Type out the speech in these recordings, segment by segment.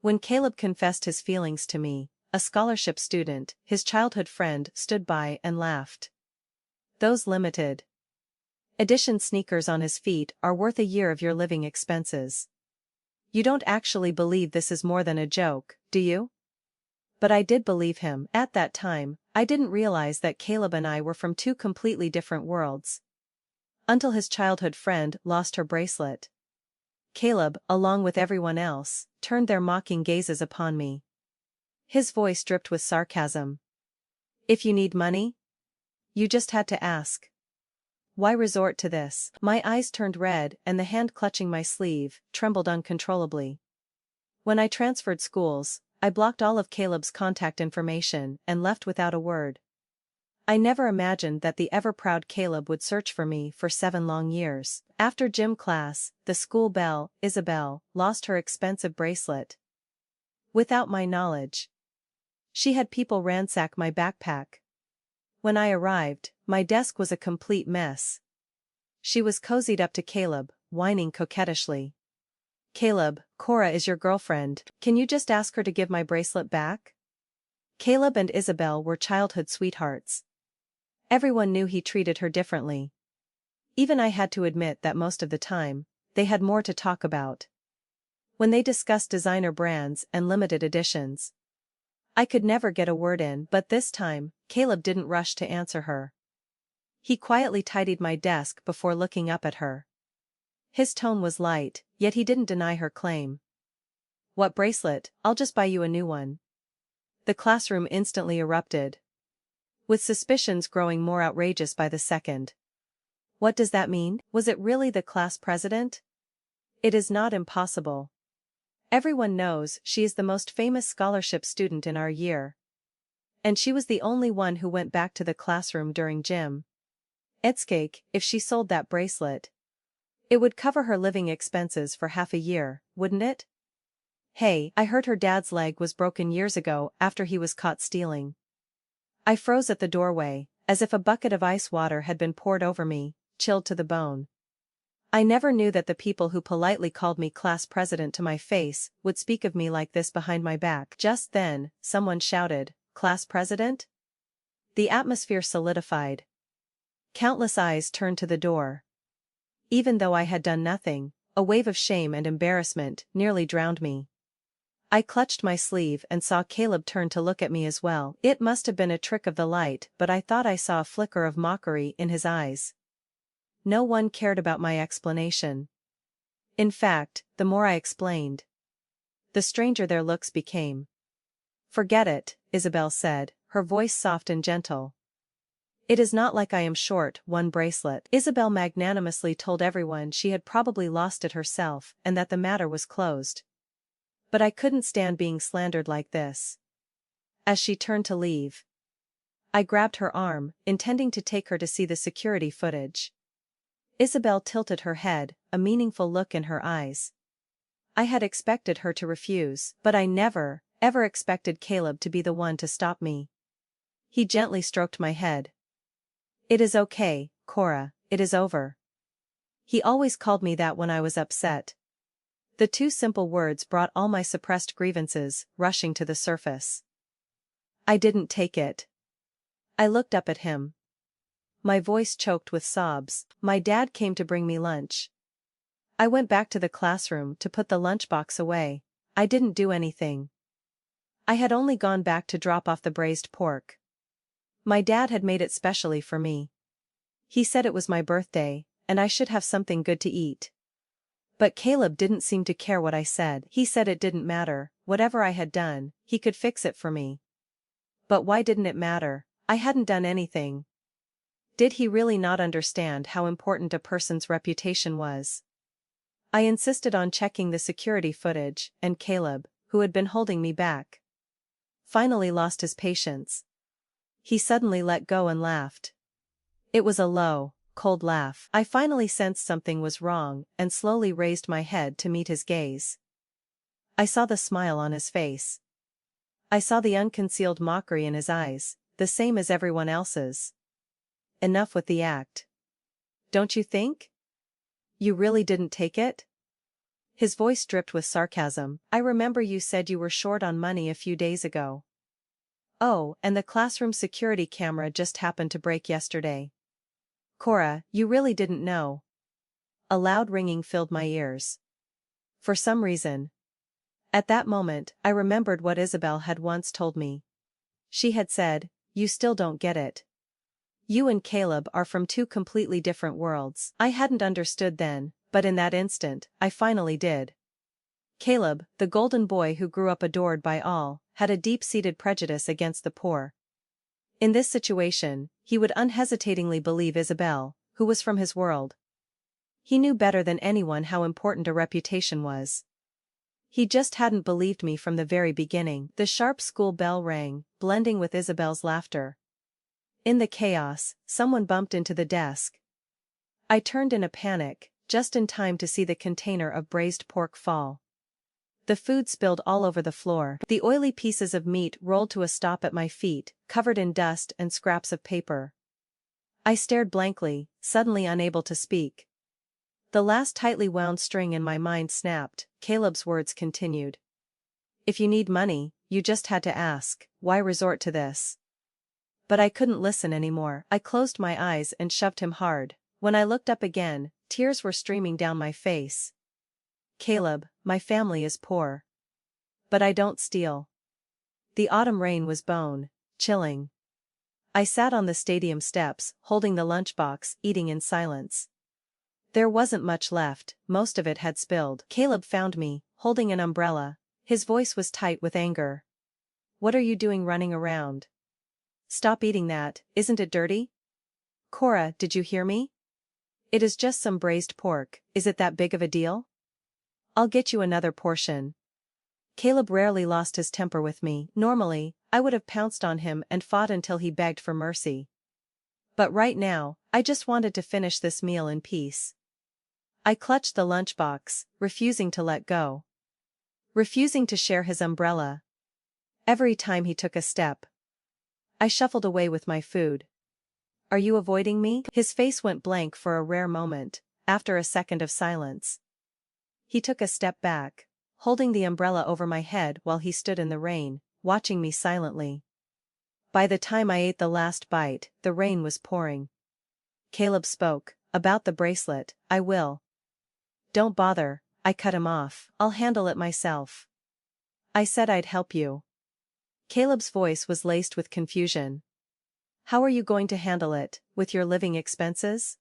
When Caleb confessed his feelings to me, a scholarship student, his childhood friend, stood by and laughed. Those limited edition sneakers on his feet are worth a year of your living expenses. You don't actually believe this is more than a joke, do you? But I did believe him. At that time, I didn't realize that Caleb and I were from two completely different worlds. Until his childhood friend lost her bracelet. Caleb, along with everyone else, turned their mocking gazes upon me. His voice dripped with sarcasm. If you need money? You just had to ask. Why resort to this? My eyes turned red and the hand clutching my sleeve trembled uncontrollably. When I transferred schools, I blocked all of Caleb's contact information and left without a word. I never imagined that the ever-proud Caleb would search for me for 7 long years. After gym class, the school belle, Isabel, lost her expensive bracelet. Without my knowledge. She had people ransack my backpack. When I arrived, my desk was a complete mess. She was cozied up to Caleb, whining coquettishly. Caleb, Cora is your girlfriend, can you just ask her to give my bracelet back? Caleb and Isabel were childhood sweethearts. Everyone knew he treated her differently. Even I had to admit that most of the time, they had more to talk about. When they discussed designer brands and limited editions, I could never get a word in, but this time, Caleb didn't rush to answer her. He quietly tidied my desk before looking up at her. His tone was light, yet he didn't deny her claim. What bracelet? I'll just buy you a new one. The classroom instantly erupted, with suspicions growing more outrageous by the second. What does that mean? Was it really the class president? It is not impossible. Everyone knows she is the most famous scholarship student in our year. And she was the only one who went back to the classroom during gym. Edscake, if she sold that bracelet, it would cover her living expenses for half a year, wouldn't it? Hey, I heard her dad's leg was broken years ago after he was caught stealing. I froze at the doorway, as if a bucket of ice water had been poured over me, chilled to the bone. I never knew that the people who politely called me class president to my face would speak of me like this behind my back. Just then, someone shouted, "Class president?" The atmosphere solidified. Countless eyes turned to the door. Even though I had done nothing, a wave of shame and embarrassment nearly drowned me. I clutched my sleeve and saw Caleb turn to look at me as well. It must have been a trick of the light, but I thought I saw a flicker of mockery in his eyes. No one cared about my explanation. In fact, the more I explained, the stranger their looks became. Forget it, Isabel said, her voice soft and gentle. It is not like I am short one bracelet. Isabel magnanimously told everyone she had probably lost it herself and that the matter was closed. But I couldn't stand being slandered like this. As she turned to leave, I grabbed her arm, intending to take her to see the security footage. Isabel tilted her head, a meaningful look in her eyes. I had expected her to refuse, but I never, ever expected Caleb to be the one to stop me. He gently stroked my head. It is okay, Cora, it is over. He always called me that when I was upset. The two simple words brought all my suppressed grievances rushing to the surface. I didn't take it. I looked up at him. My voice choked with sobs. My dad came to bring me lunch. I went back to the classroom to put the lunchbox away. I didn't do anything. I had only gone back to drop off the braised pork. My dad had made it specially for me. He said it was my birthday, and I should have something good to eat. But Caleb didn't seem to care what I said. He said it didn't matter, whatever I had done, he could fix it for me. But why didn't it matter? I hadn't done anything. Did he really not understand how important a person's reputation was? I insisted on checking the security footage, and Caleb, who had been holding me back, finally lost his patience. He suddenly let go and laughed. It was a low, cold laugh. I finally sensed something was wrong and slowly raised my head to meet his gaze. I saw the smile on his face. I saw the unconcealed mockery in his eyes, the same as everyone else's. Enough with the act. Don't you think? You really didn't take it? His voice dripped with sarcasm. I remember you said you were short on money a few days ago. Oh, and the classroom security camera just happened to break yesterday. Cora, you really didn't know. A loud ringing filled my ears. For some reason. At that moment, I remembered what Isabel had once told me. She had said, "You still don't get it. You and Caleb are from two completely different worlds." I hadn't understood then, but in that instant, I finally did. Caleb, the golden boy who grew up adored by all, had a deep-seated prejudice against the poor. In this situation, he would unhesitatingly believe Isabel, who was from his world. He knew better than anyone how important a reputation was. He just hadn't believed me from the very beginning. The sharp school bell rang, blending with Isabel's laughter. In the chaos, someone bumped into the desk. I turned in a panic, just in time to see the container of braised pork fall. The food spilled all over the floor. The oily pieces of meat rolled to a stop at my feet, covered in dust and scraps of paper. I stared blankly, suddenly unable to speak. The last tightly wound string in my mind snapped. Caleb's words continued. If you need money, you just had to ask. Why resort to this? But I couldn't listen anymore. I closed my eyes and shoved him hard. When I looked up again, tears were streaming down my face. Caleb, my family is poor. But I don't steal. The autumn rain was bone-chilling. I sat on the stadium steps, holding the lunchbox, eating in silence. There wasn't much left, most of it had spilled. Caleb found me, holding an umbrella. His voice was tight with anger. What are you doing running around? Stop eating that, isn't it dirty? Cora, did you hear me? It is just some braised pork, is it that big of a deal? I'll get you another portion. Caleb rarely lost his temper with me. Normally, I would have pounced on him and fought until he begged for mercy. But right now, I just wanted to finish this meal in peace. I clutched the lunchbox, refusing to let go. Refusing to share his umbrella. Every time he took a step, I shuffled away with my food. Are you avoiding me? His face went blank for a rare moment, after a second of silence. He took a step back, holding the umbrella over my head while he stood in the rain, watching me silently. By the time I ate the last bite, the rain was pouring. Caleb spoke. About the bracelet, I will. Don't bother, I cut him off. I'll handle it myself. I said I'd help you. Caleb's voice was laced with confusion. How are you going to handle it, with your living expenses?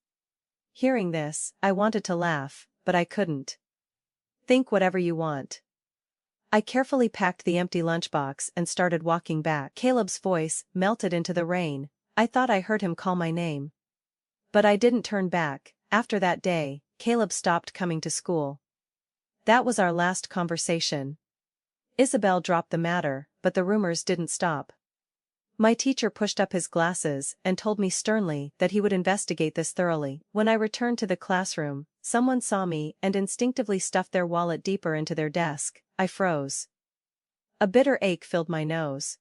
Hearing this, I wanted to laugh, but I couldn't. Think whatever you want. I carefully packed the empty lunchbox and started walking back. Caleb's voice melted into the rain. I thought I heard him call my name. But I didn't turn back. After that day, Caleb stopped coming to school. That was our last conversation. Isabel dropped the matter, but the rumors didn't stop. My teacher pushed up his glasses and told me sternly that he would investigate this thoroughly. When I returned to the classroom, someone saw me and instinctively stuffed their wallet deeper into their desk. I froze. A bitter ache filled my nose.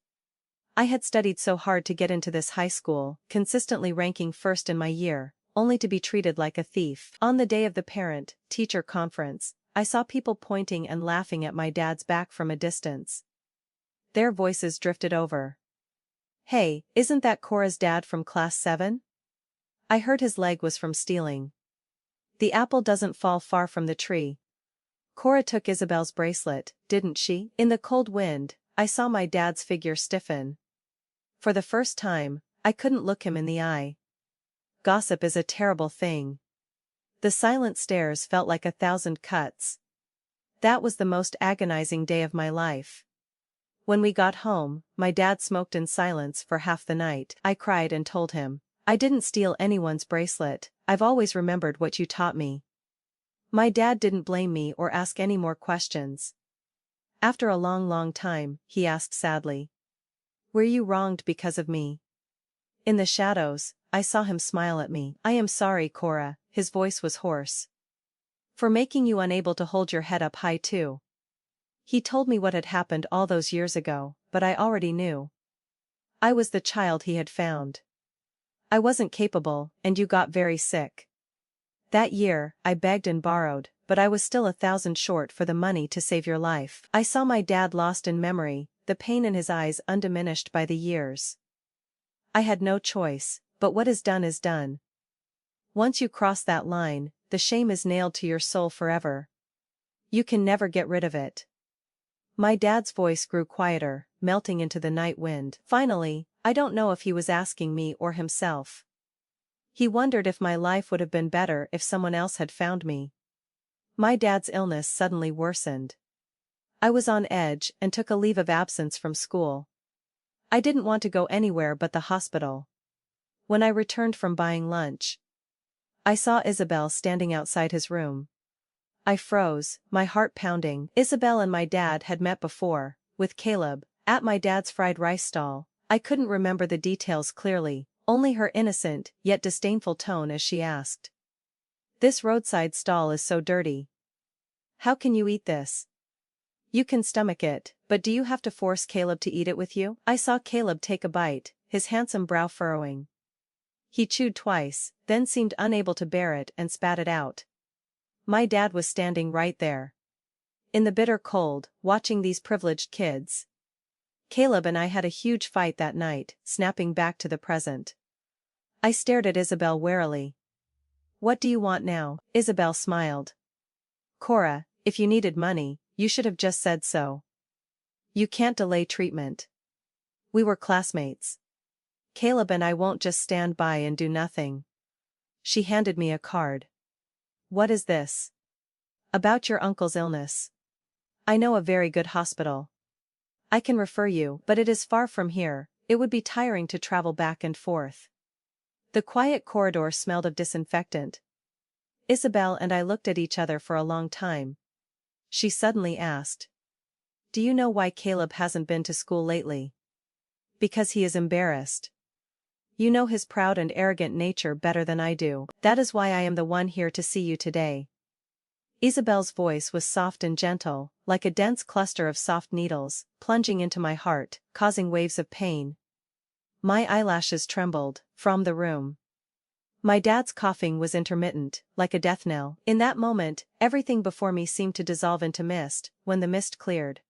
I had studied so hard to get into this high school, consistently ranking first in my year, only to be treated like a thief. On the day of the parent-teacher conference, I saw people pointing and laughing at my dad's back from a distance. Their voices drifted over. Hey, isn't that Cora's dad from class 7? I heard his leg was from stealing. The apple doesn't fall far from the tree. Cora took Isabel's bracelet, didn't she? In the cold wind, I saw my dad's figure stiffen. For the first time, I couldn't look him in the eye. Gossip is a terrible thing. The silent stares felt like 1,000 cuts. That was the most agonizing day of my life. When we got home, my dad smoked in silence for half the night. I cried and told him, I didn't steal anyone's bracelet, I've always remembered what you taught me. My dad didn't blame me or ask any more questions. After a long time, he asked sadly. Were you wronged because of me? In the shadows, I saw him smile at me. I am sorry, Cora, his voice was hoarse. For making you unable to hold your head up high too. He told me what had happened all those years ago, but I already knew. I was the child he had found. I wasn't capable, and you got very sick. That year, I begged and borrowed, but I was still 1,000 short for the money to save your life. I saw my dad lost in memory, the pain in his eyes undiminished by the years. I had no choice, but what is done. Once you cross that line, the shame is nailed to your soul forever. You can never get rid of it. My dad's voice grew quieter, melting into the night wind. Finally, I don't know if he was asking me or himself. He wondered if my life would have been better if someone else had found me. My dad's illness suddenly worsened. I was on edge and took a leave of absence from school. I didn't want to go anywhere but the hospital. When I returned from buying lunch, I saw Isabel standing outside his room. I froze, my heart pounding. Isabel and my dad had met before, with Caleb, at my dad's fried rice stall. I couldn't remember the details clearly, only her innocent, yet disdainful tone as she asked. "This roadside stall is so dirty. How can you eat this? You can stomach it, but do you have to force Caleb to eat it with you?" I saw Caleb take a bite, his handsome brow furrowing. He chewed twice, then seemed unable to bear it and spat it out. My dad was standing right there, in the bitter cold, watching these privileged kids. Caleb and I had a huge fight that night, snapping back to the present. I stared at Isabel warily. "What do you want now?" Isabel smiled. "Cora, if you needed money, you should have just said so. You can't delay treatment. We were classmates. Caleb and I won't just stand by and do nothing." She handed me a card. "What is this?" "About your uncle's illness. I know a very good hospital. I can refer you, but it is far from here, it would be tiring to travel back and forth." The quiet corridor smelled of disinfectant. Isabel and I looked at each other for a long time. She suddenly asked, "Do you know why Caleb hasn't been to school lately?" "Because he is embarrassed. You know his proud and arrogant nature better than I do. That is why I am the one here to see you today." Isabel's voice was soft and gentle, like a dense cluster of soft needles, plunging into my heart, causing waves of pain. My eyelashes trembled, from the room. My dad's coughing was intermittent, like a death knell. In that moment, everything before me seemed to dissolve into mist. When the mist cleared,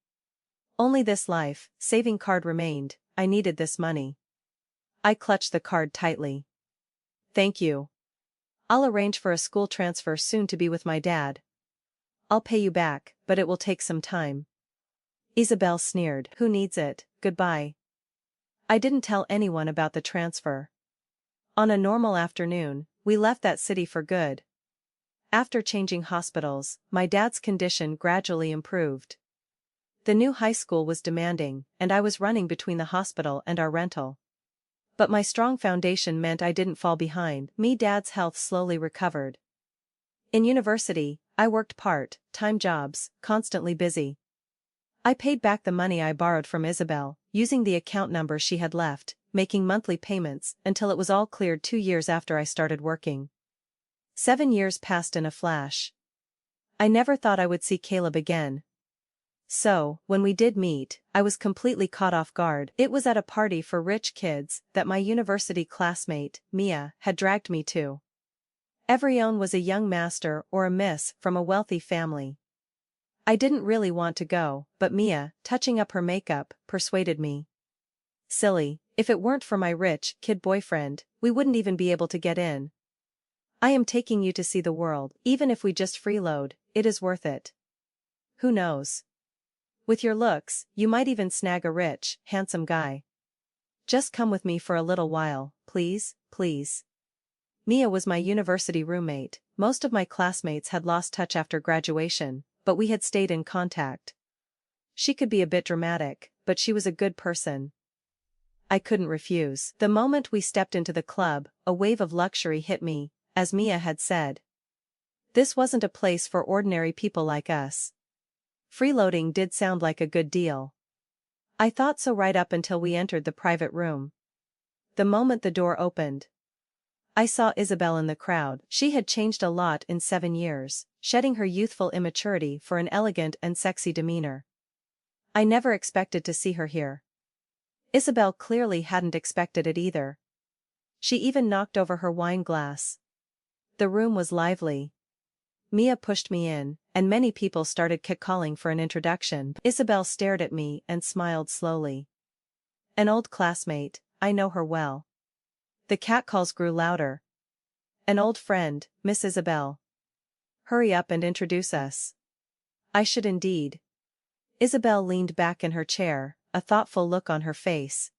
only this life-saving card remained. I needed this money. I clutched the card tightly. "Thank you. I'll arrange for a school transfer soon to be with my dad. I'll pay you back, but it will take some time." Isabel sneered. "Who needs it? Goodbye." I didn't tell anyone about the transfer. On a normal afternoon, we left that city for good. After changing hospitals, my dad's condition gradually improved. The new high school was demanding, and I was running between the hospital and our rental. But my strong foundation meant I didn't fall behind. Dad's health slowly recovered. In university, I worked part-time jobs, constantly busy. I paid back the money I borrowed from Isabel, using the account number she had left, making monthly payments, until it was all cleared 2 years after I started working. 7 years passed in a flash. I never thought I would see Caleb again. So, when we did meet, I was completely caught off guard. It was at a party for rich kids that my university classmate, Mia, had dragged me to. Everyone was a young master or a miss from a wealthy family. I didn't really want to go, but Mia, touching up her makeup, persuaded me. Silly, if it weren't for my rich kid boyfriend, we wouldn't even be able to get in. "I am taking you to see the world, even if we just freeload, it is worth it. Who knows? With your looks, you might even snag a rich, handsome guy. Just come with me for a little while, please, please." Mia was my university roommate. Most of my classmates had lost touch after graduation, but we had stayed in contact. She could be a bit dramatic, but she was a good person. I couldn't refuse. The moment we stepped into the club, a wave of luxury hit me, as Mia had said. This wasn't a place for ordinary people like us. Freeloading did sound like a good deal. I thought so right up until we entered the private room. The moment the door opened, I saw Isabel in the crowd. She had changed a lot in 7 years, shedding her youthful immaturity for an elegant and sexy demeanor. I never expected to see her here. Isabel clearly hadn't expected it either. She even knocked over her wine glass. The room was lively. Mia pushed me in, and many people started calling for an introduction. Isabel stared at me and smiled slowly. An old classmate, I know her well. The catcalls grew louder. An old friend, Miss Isabel. Hurry up and introduce us. I should indeed. Isabel leaned back in her chair, a thoughtful look on her face.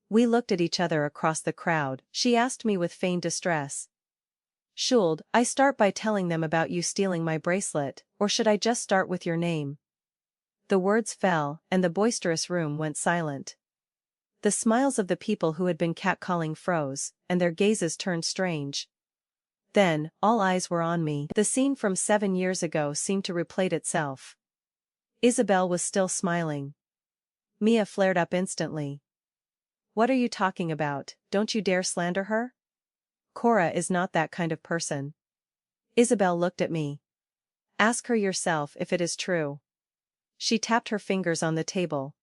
We looked at each other across the crowd. She asked me with feigned distress. Should I start by telling them about you stealing my bracelet, or should I just start with your name? The words fell, and the boisterous room went silent. The smiles of the people who had been catcalling froze, and their gazes turned strange. Then, all eyes were on me. The scene from 7 years ago seemed to replay itself. Isabel was still smiling. Mia flared up instantly. What are you talking about? Don't you dare slander her? Cora is not that kind of person. Isabel looked at me. Ask her yourself if it is true. She tapped her fingers on the table.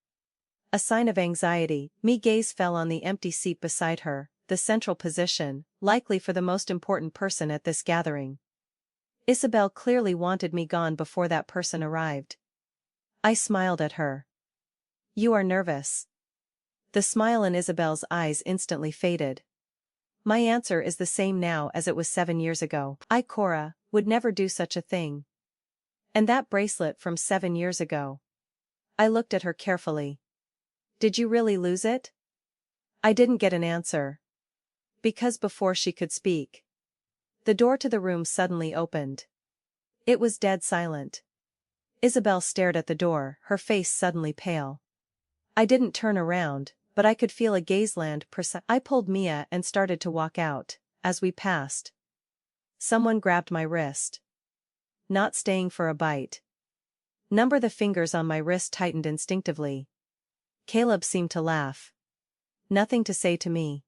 A sign of anxiety, Mia's gaze fell on the empty seat beside her, the central position, likely for the most important person at this gathering. Isabel clearly wanted me gone before that person arrived. I smiled at her. You are nervous. The smile in Isabel's eyes instantly faded. My answer is the same now as it was 7 years ago. I, Cora, would never do such a thing. And that bracelet from 7 years ago. I looked at her carefully. Did you really lose it? I didn't get an answer. Because before she could speak, the door to the room suddenly opened. It was dead silent. Isabel stared at the door, her face suddenly pale. I didn't turn around, but I could feel a gaze land I pulled Mia and started to walk out. As we passed, someone grabbed my wrist. Not staying for a bite. The fingers on my wrist tightened instinctively. Caleb seemed to laugh. Nothing to say to me.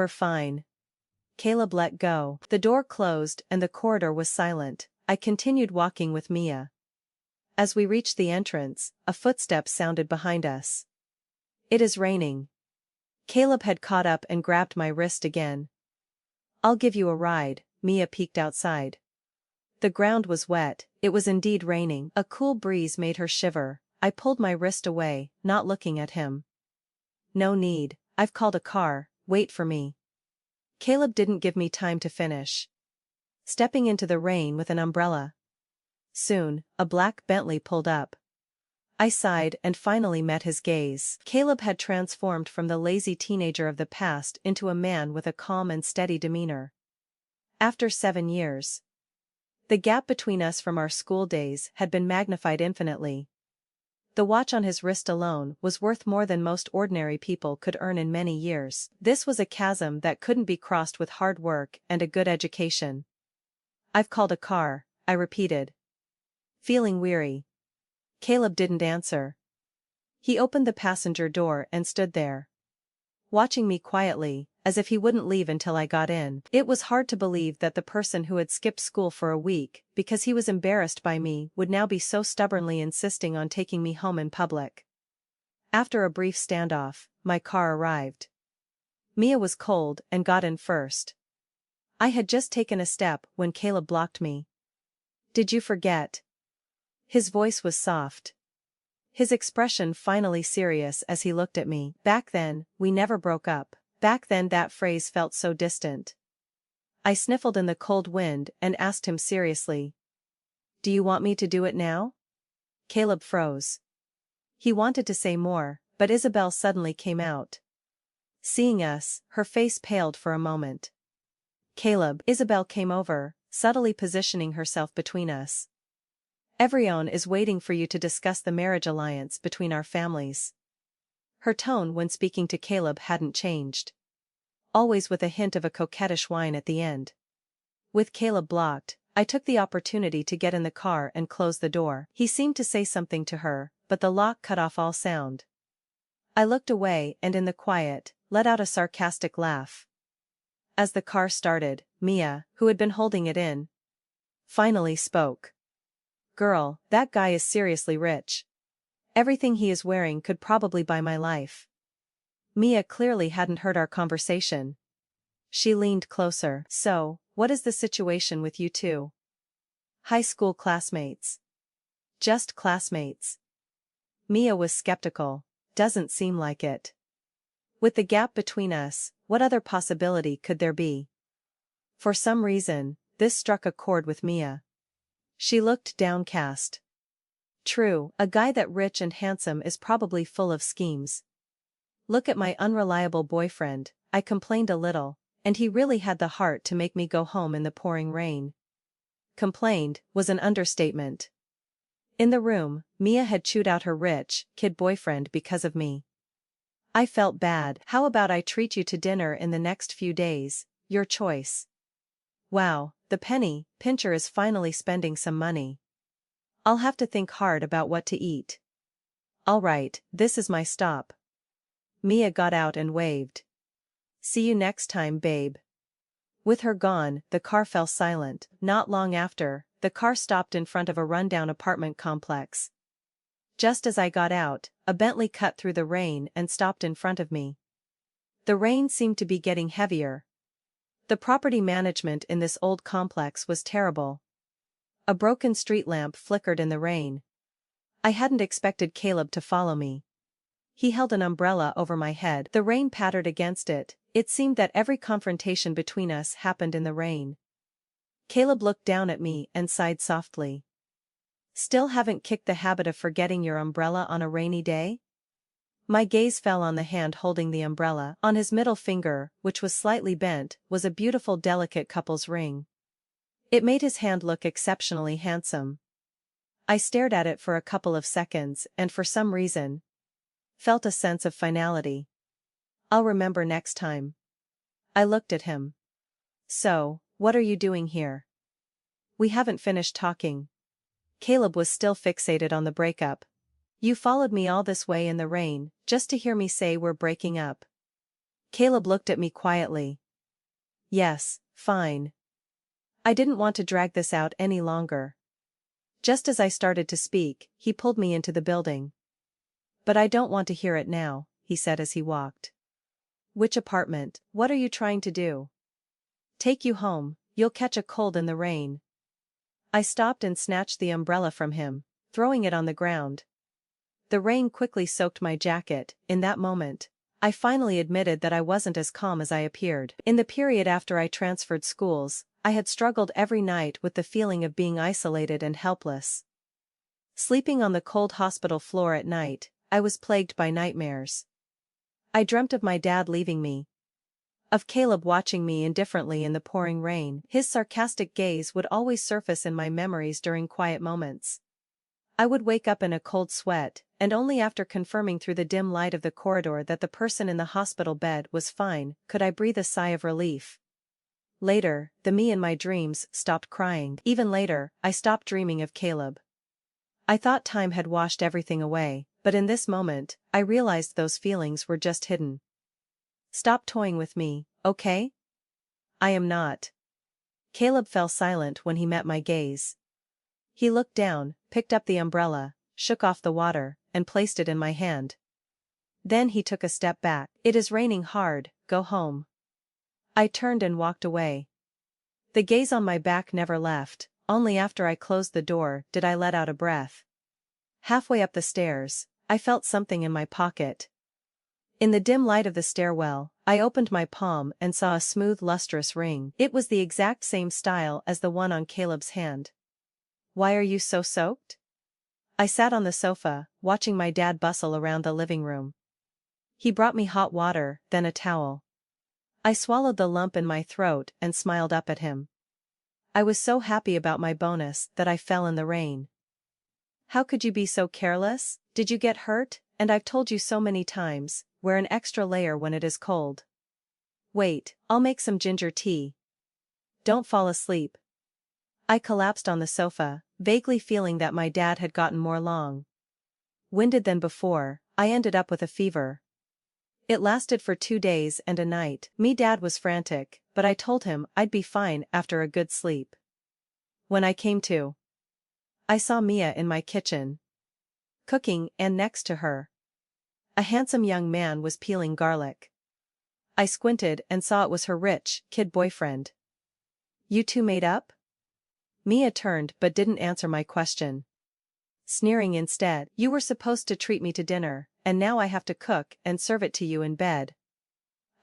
Fine. Caleb let go. The door closed and the corridor was silent. I continued walking with Mia. As we reached the entrance, a footstep sounded behind us. It is raining. Caleb had caught up and grabbed my wrist again. I'll give you a ride. Mia peeked outside. The ground was wet, it was indeed raining. A cool breeze made her shiver. I pulled my wrist away, not looking at him. No need, I've called a car, wait for me. Caleb didn't give me time to finish. Stepping into the rain with an umbrella. Soon, a black Bentley pulled up. I sighed and finally met his gaze. Caleb had transformed from the lazy teenager of the past into a man with a calm and steady demeanor. After 7 years. The gap between us from our school days had been magnified infinitely. The watch on his wrist alone was worth more than most ordinary people could earn in many years. This was a chasm that couldn't be crossed with hard work and a good education. I've called a car, I repeated. Feeling weary. Caleb didn't answer. He opened the passenger door and stood there, watching me quietly, as if he wouldn't leave until I got in. It was hard to believe that the person who had skipped school for a week because he was embarrassed by me would now be so stubbornly insisting on taking me home in public. After a brief standoff, my car arrived. Mia was cold and got in first. I had just taken a step when Caleb blocked me. Did you forget? His voice was soft. His expression finally serious as he looked at me. Back then, we never broke up. Back then that phrase felt so distant. I sniffled in the cold wind and asked him seriously. Do you want me to do it now? Caleb froze. He wanted to say more, but Isabel suddenly came out. Seeing us, her face paled for a moment. Caleb, Isabel came over, subtly positioning herself between us. Everyone is waiting for you to discuss the marriage alliance between our families. Her tone when speaking to Caleb hadn't changed. Always with a hint of a coquettish whine at the end. With Caleb blocked, I took the opportunity to get in the car and close the door. He seemed to say something to her, but the lock cut off all sound. I looked away and in the quiet, let out a sarcastic laugh. As the car started, Mia, who had been holding it in, finally spoke. Girl, that guy is seriously rich. Everything he is wearing could probably buy my life. Mia clearly hadn't heard our conversation. She leaned closer. So, what is the situation with you two? High school classmates. Just classmates. Mia was skeptical. Doesn't seem like it. With the gap between us, what other possibility could there be? For some reason, this struck a chord with Mia. She looked downcast. True, a guy that rich and handsome is probably full of schemes. Look at my unreliable boyfriend, I complained a little, and he really had the heart to make me go home in the pouring rain. Complained was an understatement. In the room, Mia had chewed out her rich kid boyfriend because of me. I felt bad. How about I treat you to dinner in the next few days, your choice. Wow, the penny pincher is finally spending some money. I'll have to think hard about what to eat. All right, this is my stop. Mia got out and waved. See you next time, babe. With her gone, the car fell silent. Not long after, the car stopped in front of a rundown apartment complex. Just as I got out, a Bentley cut through the rain and stopped in front of me. The rain seemed to be getting heavier. The property management in this old complex was terrible. A broken street lamp flickered in the rain. I hadn't expected Caleb to follow me. He held an umbrella over my head. The rain pattered against it. It seemed that every confrontation between us happened in the rain. Caleb looked down at me and sighed softly. Still haven't kicked the habit of forgetting your umbrella on a rainy day? My gaze fell on the hand holding the umbrella. On his middle finger, which was slightly bent, was a beautiful delicate couple's ring. It made his hand look exceptionally handsome. I stared at it for a couple of seconds and for some reason felt a sense of finality. I'll remember next time. I looked at him. So, what are you doing here? We haven't finished talking. Caleb was still fixated on the breakup. You followed me all this way in the rain, just to hear me say we're breaking up. Caleb looked at me quietly. Yes, fine. I didn't want to drag this out any longer. Just as I started to speak, he pulled me into the building. But I don't want to hear it now, he said as he walked. Which apartment? What are you trying to do? Take you home, you'll catch a cold in the rain. I stopped and snatched the umbrella from him, throwing it on the ground. The rain quickly soaked my jacket. In that moment, I finally admitted that I wasn't as calm as I appeared. In the period after I transferred schools, I had struggled every night with the feeling of being isolated and helpless. Sleeping on the cold hospital floor at night, I was plagued by nightmares. I dreamt of my dad leaving me. Of Caleb watching me indifferently in the pouring rain. His sarcastic gaze would always surface in my memories during quiet moments. I would wake up in a cold sweat, and only after confirming through the dim light of the corridor that the person in the hospital bed was fine, could I breathe a sigh of relief. Later, the me in my dreams stopped crying. Even later, I stopped dreaming of Caleb. I thought time had washed everything away, but in this moment, I realized those feelings were just hidden. Stop toying with me, okay? I am not. Caleb fell silent when he met my gaze. He looked down, picked up the umbrella, shook off the water, and placed it in my hand. Then he took a step back. It is raining hard, go home. I turned and walked away. The gaze on my back never left, only after I closed the door did I let out a breath. Halfway up the stairs, I felt something in my pocket. In the dim light of the stairwell, I opened my palm and saw a smooth lustrous ring. It was the exact same style as the one on Caleb's hand. Why are you so soaked? I sat on the sofa, watching my dad bustle around the living room. He brought me hot water, then a towel. I swallowed the lump in my throat and smiled up at him. I was so happy about my bonus that I fell in the rain. How could you be so careless? Did you get hurt? And I've told you so many times, wear an extra layer when it is cold. Wait, I'll make some ginger tea. Don't fall asleep. I collapsed on the sofa, vaguely feeling that my dad had gotten more long-winded than before. I ended up with a fever. It lasted for 2 days and a night. Dad was frantic, but I told him I'd be fine after a good sleep. When I came to, I saw Mia in my kitchen, cooking, and next to her, a handsome young man was peeling garlic. I squinted and saw it was her rich kid boyfriend. You two made up? Mia turned but didn't answer my question. Sneering instead, "You were supposed to treat me to dinner, and now I have to cook and serve it to you in bed."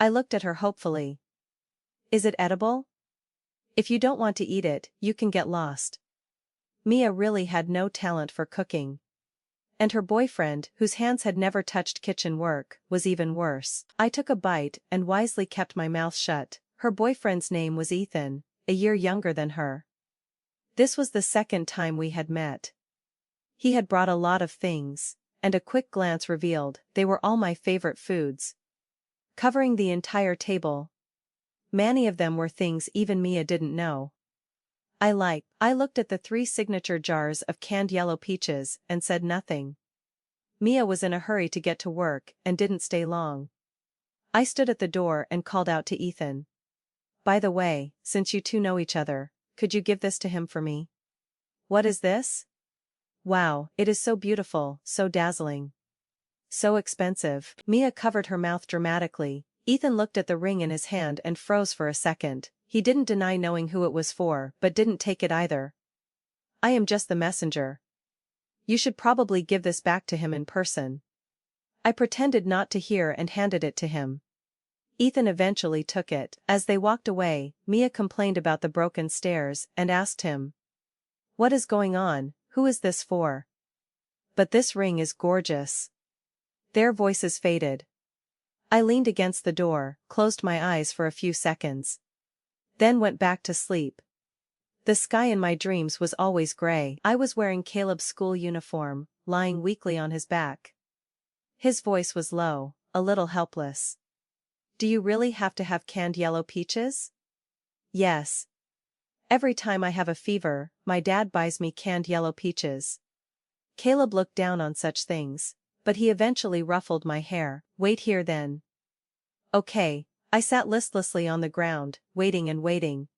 I looked at her hopefully. "Is it edible? If you don't want to eat it, you can get lost." Mia really had no talent for cooking. And her boyfriend, whose hands had never touched kitchen work, was even worse. I took a bite and wisely kept my mouth shut. Her boyfriend's name was Ethan, a year younger than her. This was the second time we had met. He had brought a lot of things, and a quick glance revealed they were all my favorite foods, covering the entire table. Many of them were things even Mia didn't know I looked at the 3 signature jars of canned yellow peaches and said nothing. Mia was in a hurry to get to work and didn't stay long. I stood at the door and called out to Ethan. "By the way, since you two know each other, could you give this to him for me?" "What is this?" "Wow, it is so beautiful, so dazzling. So expensive." Mia covered her mouth dramatically. Ethan looked at the ring in his hand and froze for a second. He didn't deny knowing who it was for, but didn't take it either. "I am just the messenger. You should probably give this back to him in person." I pretended not to hear and handed it to him. Ethan eventually took it. As they walked away, Mia complained about the broken stairs and asked him, "What is going on? Who is this for?" "But this ring is gorgeous." Their voices faded. I leaned against the door, closed my eyes for a few seconds. Then went back to sleep. The sky in my dreams was always gray. I was wearing Caleb's school uniform, lying weakly on his back. His voice was low, a little helpless. "Do you really have to have canned yellow peaches?" "Yes. Every time I have a fever, my dad buys me canned yellow peaches." Caleb looked down on such things, but he eventually ruffled my hair. "Wait here then." "Okay." I sat listlessly on the ground, waiting and waiting.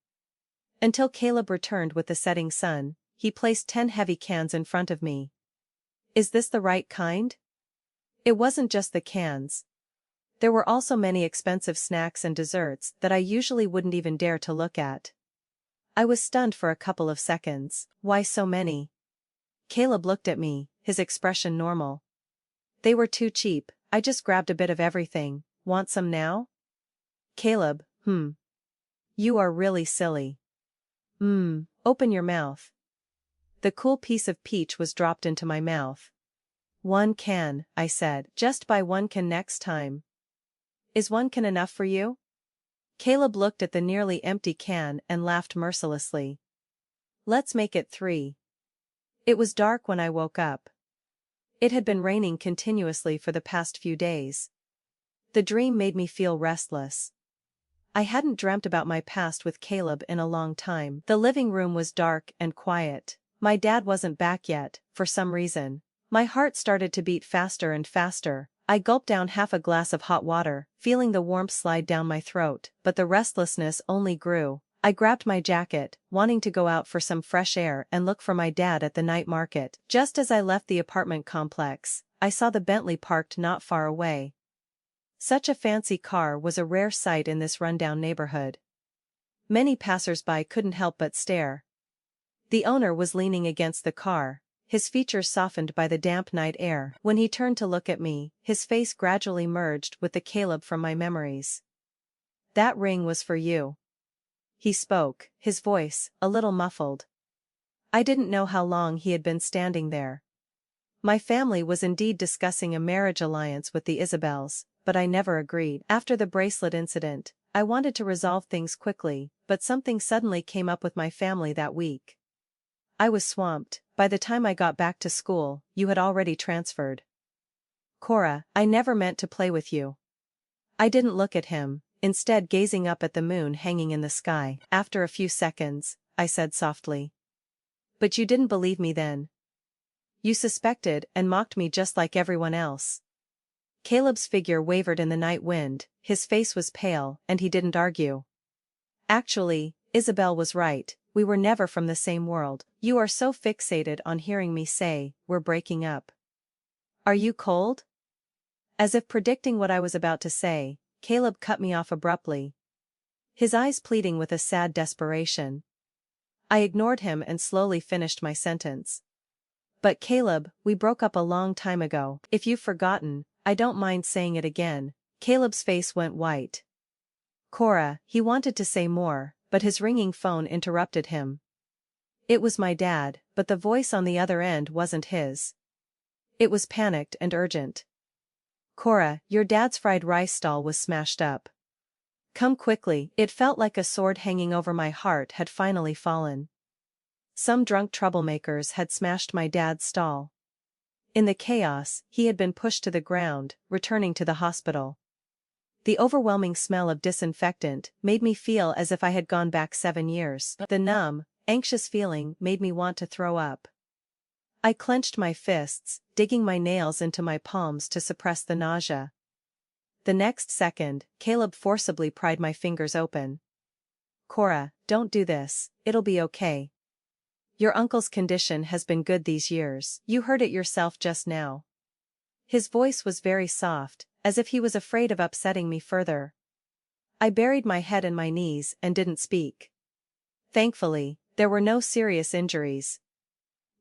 Until Caleb returned with the setting sun. He placed 10 heavy cans in front of me. "Is this the right kind?" It wasn't just the cans. There were also many expensive snacks and desserts that I usually wouldn't even dare to look at. I was stunned for a couple of seconds. "Why so many?" Caleb looked at me, his expression normal. "They were too cheap, I just grabbed a bit of everything. Want some now?" Caleb, You are really silly. Open your mouth." The cool piece of peach was dropped into my mouth. "1 can," I said. "Just buy 1 can next time." "Is 1 can enough for you?" Caleb looked at the nearly empty can and laughed mercilessly. "Let's make it 3. It was dark when I woke up. It had been raining continuously for the past few days. The dream made me feel restless. I hadn't dreamt about my past with Caleb in a long time. The living room was dark and quiet. My dad wasn't back yet, for some reason. My heart started to beat faster and faster. I gulped down half a glass of hot water, feeling the warmth slide down my throat, but the restlessness only grew. I grabbed my jacket, wanting to go out for some fresh air and look for my dad at the night market. Just as I left the apartment complex, I saw the Bentley parked not far away. Such a fancy car was a rare sight in this rundown neighborhood. Many passers-by couldn't help but stare. The owner was leaning against the car, his features softened by the damp night air. When he turned to look at me, his face gradually merged with the Caleb from my memories. "That ring was for you." He spoke, his voice a little muffled. I didn't know how long he had been standing there. My family was indeed discussing a marriage alliance with the Isabels, but I never agreed. After the bracelet incident, I wanted to resolve things quickly, but something suddenly came up with my family that week. I was swamped. By the time I got back to school, you had already transferred. "Cora, I never meant to play with you." I didn't look at him, instead gazing up at the moon hanging in the sky. After a few seconds, I said softly. "But you didn't believe me then. You suspected and mocked me just like everyone else." Caleb's figure wavered in the night wind, his face was pale, and he didn't argue. "Actually, Isabel was right, we were never from the same world. You are so fixated on hearing me say, we're breaking up. Are you cold?" As if predicting what I was about to say, Caleb cut me off abruptly. His eyes pleading with a sad desperation. I ignored him and slowly finished my sentence. But Caleb, we broke up a long time ago. If you've forgotten, I don't mind saying it again. Caleb's face went white. Cora, he wanted to say more, but his ringing phone interrupted him. It was my dad, but the voice on the other end wasn't his. It was panicked and urgent. Cora, your dad's fried rice stall was smashed up. Come quickly. It felt like a sword hanging over my heart had finally fallen. Some drunk troublemakers had smashed my dad's stall. In the chaos, he had been pushed to the ground, returning to the hospital. The overwhelming smell of disinfectant made me feel as if I had gone back 7 years. The numb, anxious feeling made me want to throw up. I clenched my fists, digging my nails into my palms to suppress the nausea. The next second, Caleb forcibly pried my fingers open. Cora, don't do this, it'll be okay. Your uncle's condition has been good these years. You heard it yourself just now. His voice was very soft, as if he was afraid of upsetting me further. I buried my head in my knees and didn't speak. Thankfully, there were no serious injuries.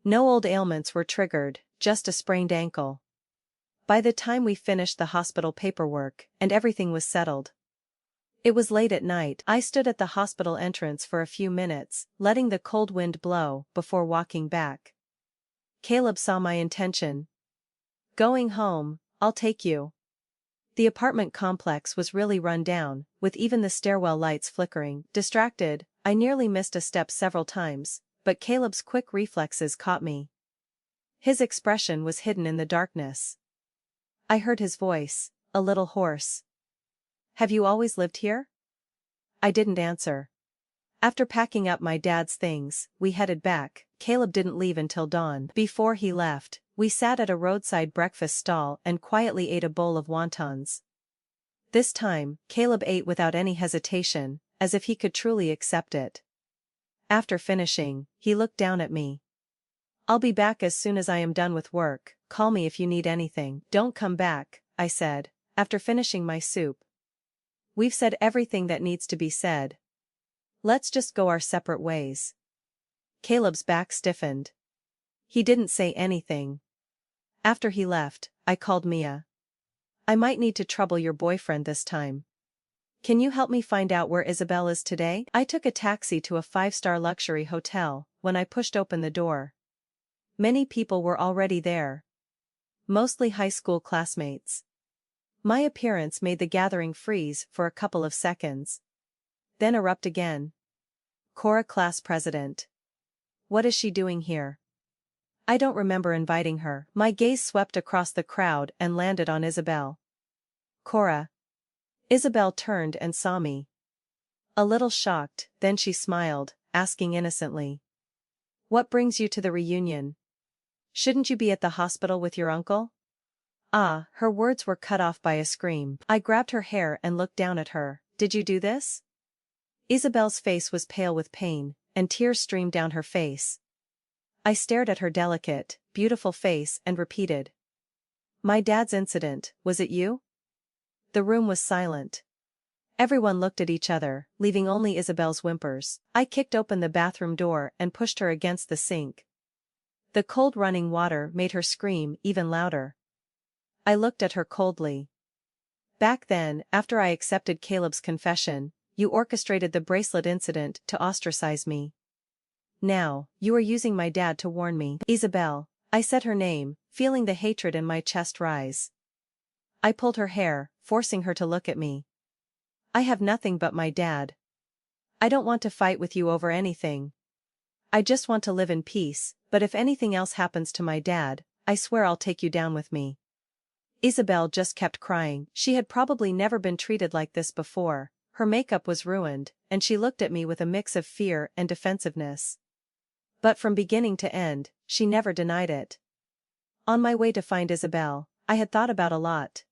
No old ailments were triggered, just a sprained ankle. By the time we finished the hospital paperwork, and everything was settled. It was late at night. I stood at the hospital entrance for a few minutes, letting the cold wind blow, before walking back. Caleb saw my intention. Going home, I'll take you. The apartment complex was really run down, with even the stairwell lights flickering. Distracted, I nearly missed a step several times, but Caleb's quick reflexes caught me. His expression was hidden in the darkness. I heard his voice, a little hoarse. Have you always lived here? I didn't answer. After packing up my dad's things, we headed back. Caleb didn't leave until dawn. Before he left, we sat at a roadside breakfast stall and quietly ate a bowl of wontons. This time, Caleb ate without any hesitation, as if he could truly accept it. After finishing, he looked down at me. I'll be back as soon as I am done with work. Call me if you need anything. Don't come back, I said, after finishing my soup. We've said everything that needs to be said. Let's just go our separate ways. Caleb's back stiffened. He didn't say anything. After he left, I called Mia. I might need to trouble your boyfriend this time. Can you help me find out where Isabel is today? I took a taxi to a 5-star luxury hotel. When I pushed open the door, many people were already there. Mostly high school classmates. My appearance made the gathering freeze for a couple of seconds. Then erupt again. Cora, class president. What is she doing here? I don't remember inviting her. My gaze swept across the crowd and landed on Isabel. Cora. Isabel turned and saw me. A little shocked, then she smiled, asking innocently. What brings you to the reunion? Shouldn't you be at the hospital with your uncle? Ah, her words were cut off by a scream. I grabbed her hair and looked down at her. Did you do this? Isabel's face was pale with pain, and tears streamed down her face. I stared at her delicate, beautiful face and repeated. My dad's incident, was it you? The room was silent. Everyone looked at each other, leaving only Isabel's whimpers. I kicked open the bathroom door and pushed her against the sink. The cold running water made her scream even louder. I looked at her coldly. Back then, after I accepted Caleb's confession, you orchestrated the bracelet incident to ostracize me. Now, you are using my dad to warn me. Isabel, I said her name, feeling the hatred in my chest rise. I pulled her hair, forcing her to look at me. I have nothing but my dad. I don't want to fight with you over anything. I just want to live in peace, but if anything else happens to my dad, I swear I'll take you down with me. Isabel just kept crying. She had probably never been treated like this before. Her makeup was ruined, and she looked at me with a mix of fear and defensiveness. But from beginning to end, she never denied it. On my way to find Isabel, I had thought about a lot.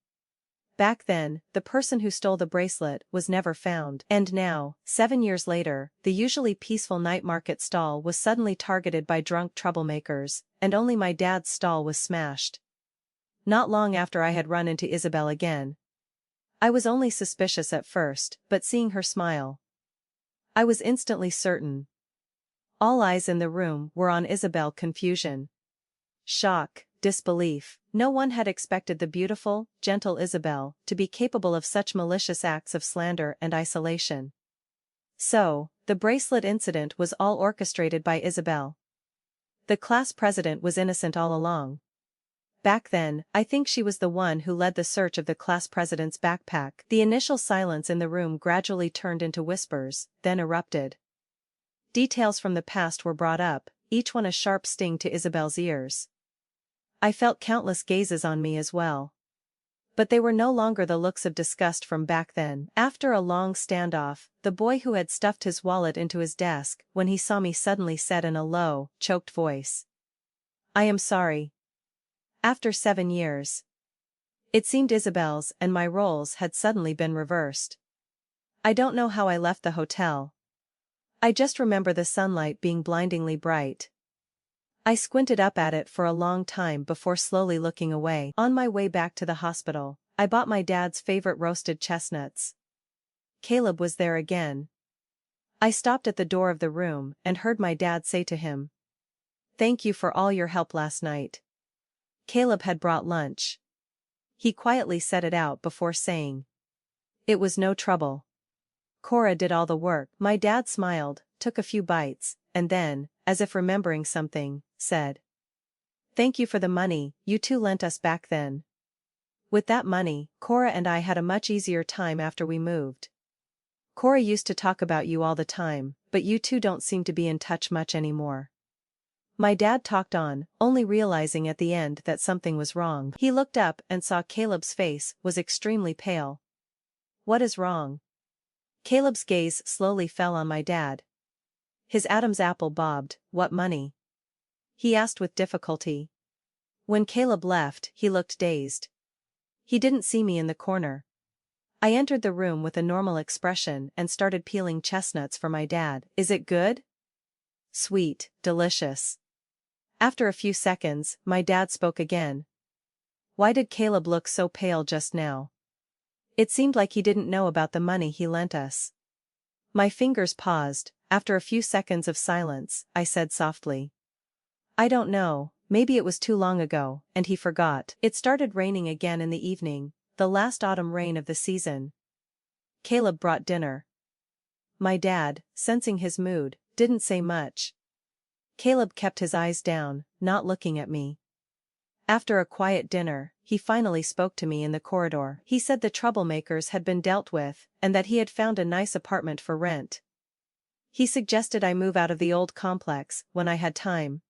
Back then, the person who stole the bracelet was never found. And now, 7 years later, the usually peaceful night market stall was suddenly targeted by drunk troublemakers, and only my dad's stall was smashed. Not long after I had run into Isabel again. I was only suspicious at first, but seeing her smile, I was instantly certain. All eyes in the room were on Isabel. Confusion. Shock, disbelief. No one had expected the beautiful, gentle Isabel to be capable of such malicious acts of slander and isolation. So, the bracelet incident was all orchestrated by Isabel. The class president was innocent all along. Back then, I think she was the one who led the search of the class president's backpack. The initial silence in the room gradually turned into whispers, then erupted. Details from the past were brought up, each one a sharp sting to Isabel's ears. I felt countless gazes on me as well. But they were no longer the looks of disgust from back then. After a long standoff, the boy who had stuffed his wallet into his desk when he saw me suddenly said in a low, choked voice, "I am sorry." After 7 years. It seemed Isabel's and my roles had suddenly been reversed. I don't know how I left the hotel. I just remember the sunlight being blindingly bright. I squinted up at it for a long time before slowly looking away. On my way back to the hospital, I bought my dad's favorite roasted chestnuts. Caleb was there again. I stopped at the door of the room and heard my dad say to him, "Thank you for all your help last night." Caleb had brought lunch. He quietly set it out before saying, "It was no trouble. Cora did all the work." My dad smiled, took a few bites, and then, as if remembering something, said, "Thank you for the money you two lent us back then. With that money, Cora and I had a much easier time after we moved. Cora used to talk about you all the time, but you two don't seem to be in touch much anymore." My dad talked on, only realizing at the end that something was wrong. He looked up and saw Caleb's face was extremely pale. "What is wrong?" Caleb's gaze slowly fell on my dad. His Adam's apple bobbed. "What money?" he asked with difficulty. When Caleb left, he looked dazed. He didn't see me in the corner. I entered the room with a normal expression and started peeling chestnuts for my dad. "Is it good?" "Sweet, delicious." After a few seconds, my dad spoke again. "Why did Caleb look so pale just now?" It seemed like he didn't know about the money he lent us. My fingers paused. After a few seconds of silence, I said softly, "I don't know, maybe it was too long ago, and he forgot." It started raining again in the evening, the last autumn rain of the season. Caleb brought dinner. My dad, sensing his mood, didn't say much. Caleb kept his eyes down, not looking at me. After a quiet dinner, he finally spoke to me in the corridor. He said the troublemakers had been dealt with, and that he had found a nice apartment for rent. He suggested I move out of the old complex when I had time.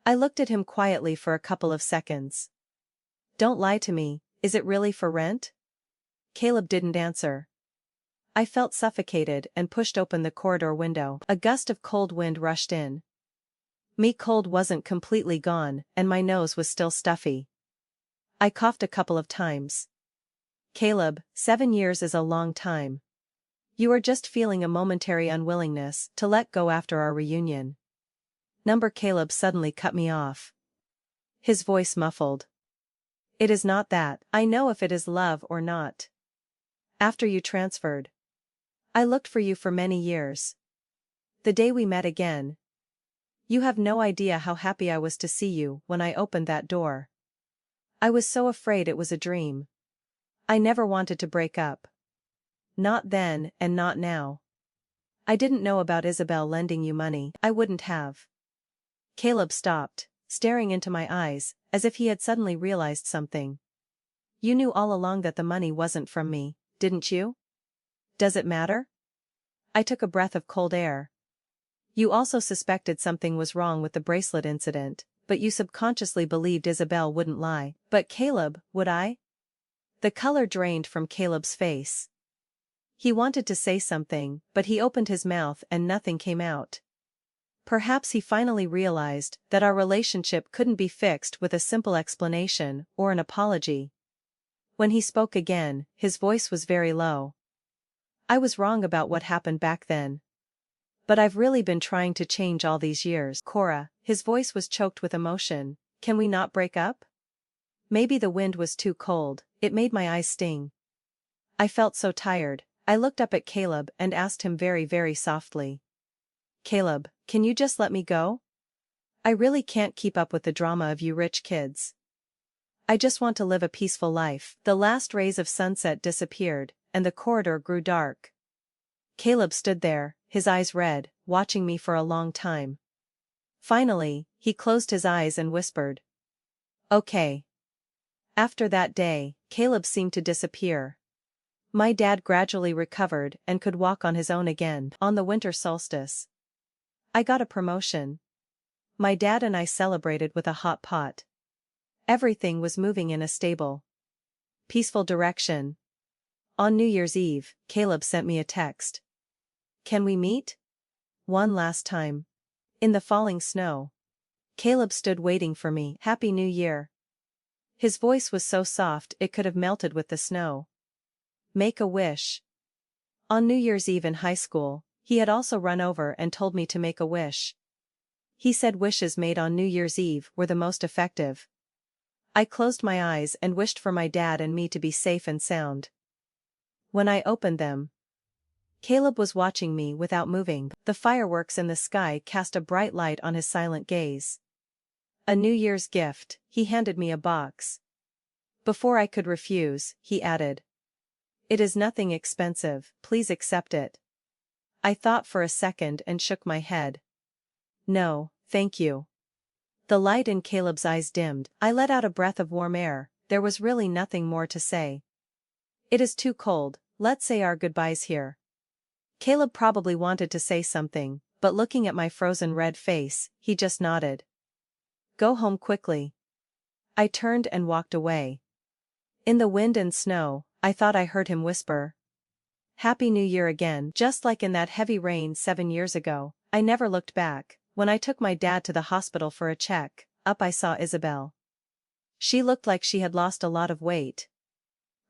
I looked at him quietly for a couple of seconds. "Don't lie to me, is it really for rent?" Caleb didn't answer. I felt suffocated and pushed open the corridor window. A gust of cold wind rushed in. Me cold wasn't completely gone, and my nose was still stuffy. I coughed a couple of times. "Caleb, 7 years is a long time. You are just feeling a momentary unwillingness to let go after our reunion." Caleb suddenly cut me off. His voice muffled. "It is not that. I know if it is love or not. After you transferred. I looked for you for many years. The day we met again. You have no idea how happy I was to see you when I opened that door. I was so afraid it was a dream. I never wanted to break up. Not then and not now. I didn't know about Isabel lending you money. I wouldn't have." Caleb stopped, staring into my eyes, as if he had suddenly realized something. "You knew all along that the money wasn't from me, didn't you? Does it matter?" I took a breath of cold air. "You also suspected something was wrong with the bracelet incident, but you subconsciously believed Isabel wouldn't lie. But Caleb, would I?" The color drained from Caleb's face. He wanted to say something, but he opened his mouth and nothing came out. Perhaps he finally realized that our relationship couldn't be fixed with a simple explanation or an apology. When he spoke again, his voice was very low. "I was wrong about what happened back then. But I've really been trying to change all these years. Cora," his voice was choked with emotion, "can we not break up?" Maybe the wind was too cold, it made my eyes sting. I felt so tired. I looked up at Caleb and asked him very, very softly, Caleb, can you just let me go? I really can't keep up with the drama of you rich kids. I just want to live a peaceful life. The last rays of sunset disappeared, and the corridor grew dark. Caleb stood there, his eyes red, watching me for a long time. Finally, he closed his eyes and whispered, "Okay." After that day, Caleb seemed to disappear. My dad gradually recovered and could walk on his own again. On the winter solstice, I got a promotion. My dad and I celebrated with a hot pot. Everything was moving in a stable, peaceful direction. On New Year's Eve, Caleb sent me a text. "Can we meet? One last time." In the falling snow, Caleb stood waiting for me. "Happy New Year." His voice was so soft it could have melted with the snow. "Make a wish." On New Year's Eve in high school, he had also run over and told me to make a wish. He said wishes made on New Year's Eve were the most effective. I closed my eyes and wished for my dad and me to be safe and sound. When I opened them, Caleb was watching me without moving. The fireworks in the sky cast a bright light on his silent gaze. A New Year's gift, he handed me a box. Before I could refuse, he added, "It is nothing expensive, please accept it." I thought for a second and shook my head. "No, thank you." The light in Caleb's eyes dimmed. I let out a breath of warm air. There was really nothing more to say. "It is too cold, let's say our goodbyes here." Caleb probably wanted to say something, but looking at my frozen red face, he just nodded. "Go home quickly." I turned and walked away. In the wind and snow, I thought I heard him whisper, "Happy New Year" again. Just like in that heavy rain 7 years ago, I never looked back. When I took my dad to the hospital for a check, up I saw Isabel. She looked like she had lost a lot of weight.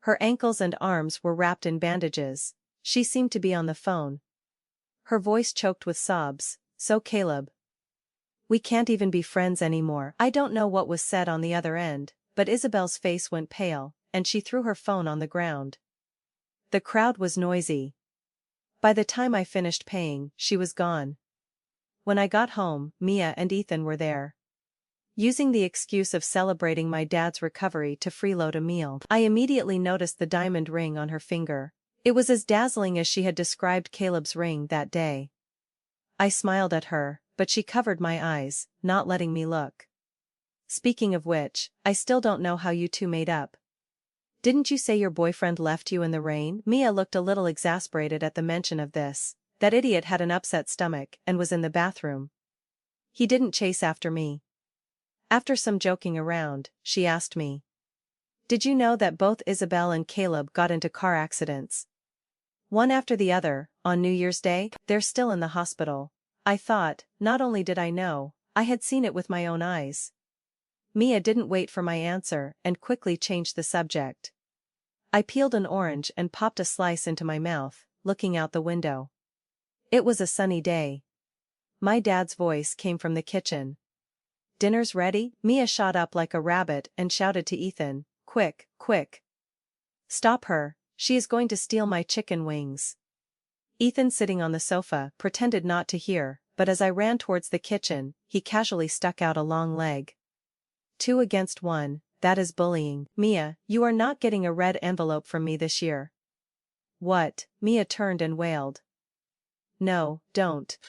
Her ankles and arms were wrapped in bandages. She seemed to be on the phone. Her voice choked with sobs. "So Caleb, we can't even be friends anymore." I don't know what was said on the other end, but Isabel's face went pale, and she threw her phone on the ground. The crowd was noisy. By the time I finished paying, she was gone. When I got home, Mia and Ethan were there. Using the excuse of celebrating my dad's recovery to freeload a meal, I immediately noticed the diamond ring on her finger. It was as dazzling as she had described Caleb's ring that day. I smiled at her, but she covered my eyes, not letting me look. "Speaking of which, I still don't know how you two made up. Didn't you say your boyfriend left you in the rain?" Mia looked a little exasperated at the mention of this. "That idiot had an upset stomach and was in the bathroom. He didn't chase after me." After some joking around, she asked me, "Did you know that both Isabel and Caleb got into car accidents? One after the other, on New Year's Day? They're still in the hospital." I thought, not only did I know, I had seen it with my own eyes. Mia didn't wait for my answer and quickly changed the subject. I peeled an orange and popped a slice into my mouth, looking out the window. It was a sunny day. My dad's voice came from the kitchen. "Dinner's ready?" Mia shot up like a rabbit and shouted to Ethan, "Quick, quick. Stop her, she is going to steal my chicken wings." Ethan, sitting on the sofa, pretended not to hear, but as I ran towards the kitchen, he casually stuck out a long leg. "2 against 1, that is bullying." "Mia, you are not getting a red envelope from me this year." "What?" Mia turned and wailed. "No, don't."